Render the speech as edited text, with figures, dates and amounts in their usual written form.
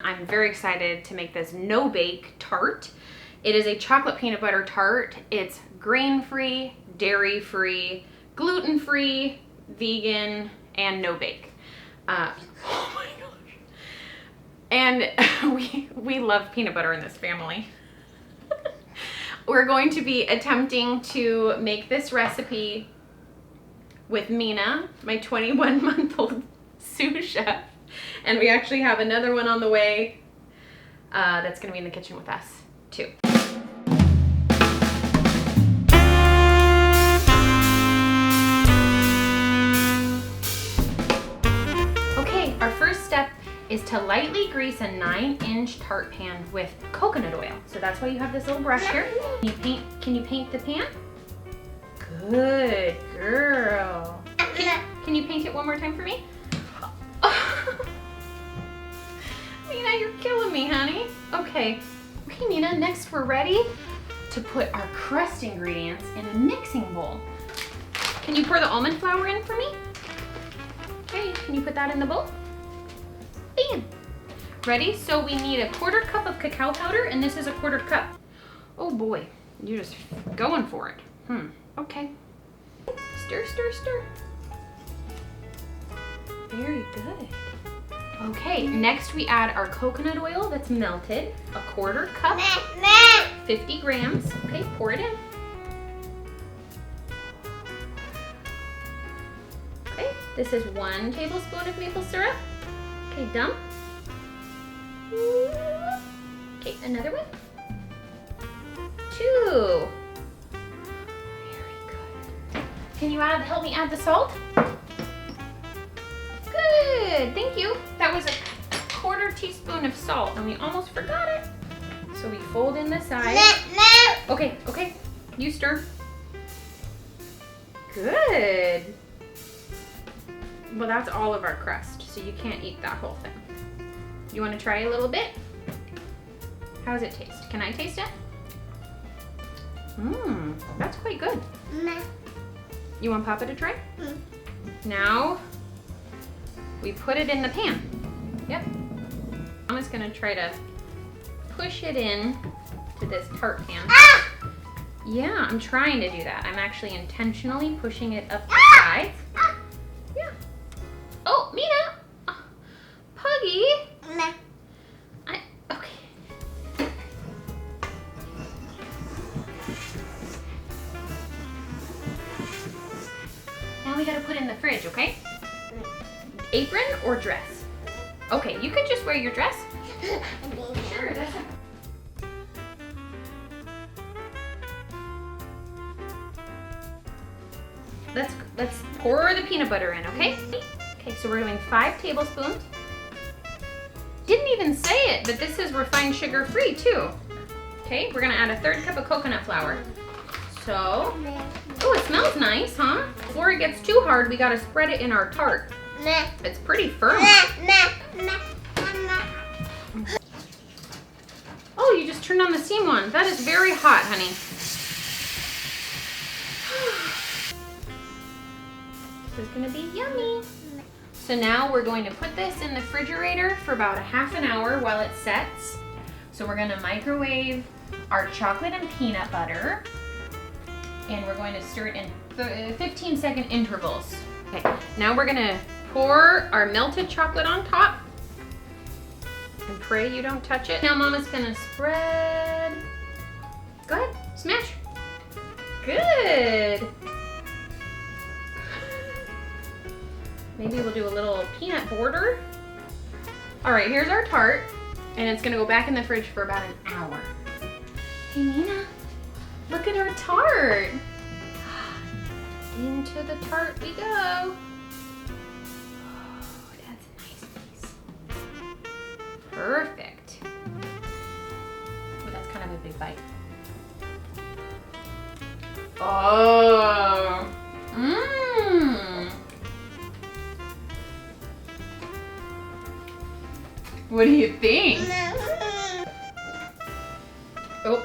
I'm very excited to make this no-bake tart. It is a chocolate peanut butter tart. It's grain-free, dairy-free, gluten-free, vegan, and no-bake. Oh my gosh. And we love peanut butter in this family. We're going to be attempting to make this recipe with Mina, my 21-month-old sous chef. And we actually have another one on the way that's going to be in the kitchen with us, too. Okay, our first step is to lightly grease a 9-inch tart pan with coconut oil. So that's why you have this little brush here. Can you paint the pan? Good girl. Can you paint it one more time for me? Mina, you're killing me, honey. Okay, Mina, next we're ready to put our crust ingredients in a mixing bowl. Can you pour the almond flour in for me? Okay, can you put that in the bowl? Bam. Ready? So we need a 1/4 cup of cacao powder, and this is a 1/4 cup. Oh boy, you're just going for it. Okay. Stir, stir, stir. Very good. Okay, next we add our coconut oil that's melted, a 1/4 cup, 50 grams. Okay, pour it in. Okay, this is 1 tablespoon of maple syrup. Okay, dump. Okay, another one. 2. Very good. Can you help me add the salt? Good, thank you. That was a 1/4 teaspoon of salt, and we almost forgot it. So we fold in the sides. Okay, you stir. Good. Well, that's all of our crust, so you can't eat that whole thing. You want to try a little bit? How does it taste? Can I taste it? That's quite good. You want Papa to try? Now, we put it in the pan. Yep. I'm just gonna try to push it in to this tart pan. Yeah, I'm trying to do that. I'm actually intentionally pushing it up the sides. Yeah. Oh, Mina! Puggy! Okay. Now we gotta put it in the fridge, okay? Apron or dress? Okay, you could just wear your dress. Sure, that's okay. Let's pour the peanut butter in, okay? Okay, so we're doing 5 tablespoons. Didn't even say it, but this is refined sugar free too. Okay, we're gonna add a 1/3 cup of coconut flour. So, oh, it smells nice, huh? Before it gets too hard, we gotta spread it in our tart. It's pretty firm. Oh, you just turned on the steam one. That is very hot, honey. This is gonna be yummy. So now we're going to put this in the refrigerator for about a ½ an hour while it sets. So we're gonna microwave our chocolate and peanut butter, and we're going to stir it in 15-second intervals. Okay, now we're gonna pour our melted chocolate on top and pray you don't touch it. Now Mama's gonna spread. Go ahead, smash. Good. Maybe we'll do a little peanut border. All right, here's our tart, and it's gonna go back in the fridge for about an hour. Hey Mina, look at our tart. Into the tart we go. Oh, that's a nice piece. Perfect. Oh, that's kind of a big bite. Oh. What do you think? Oh.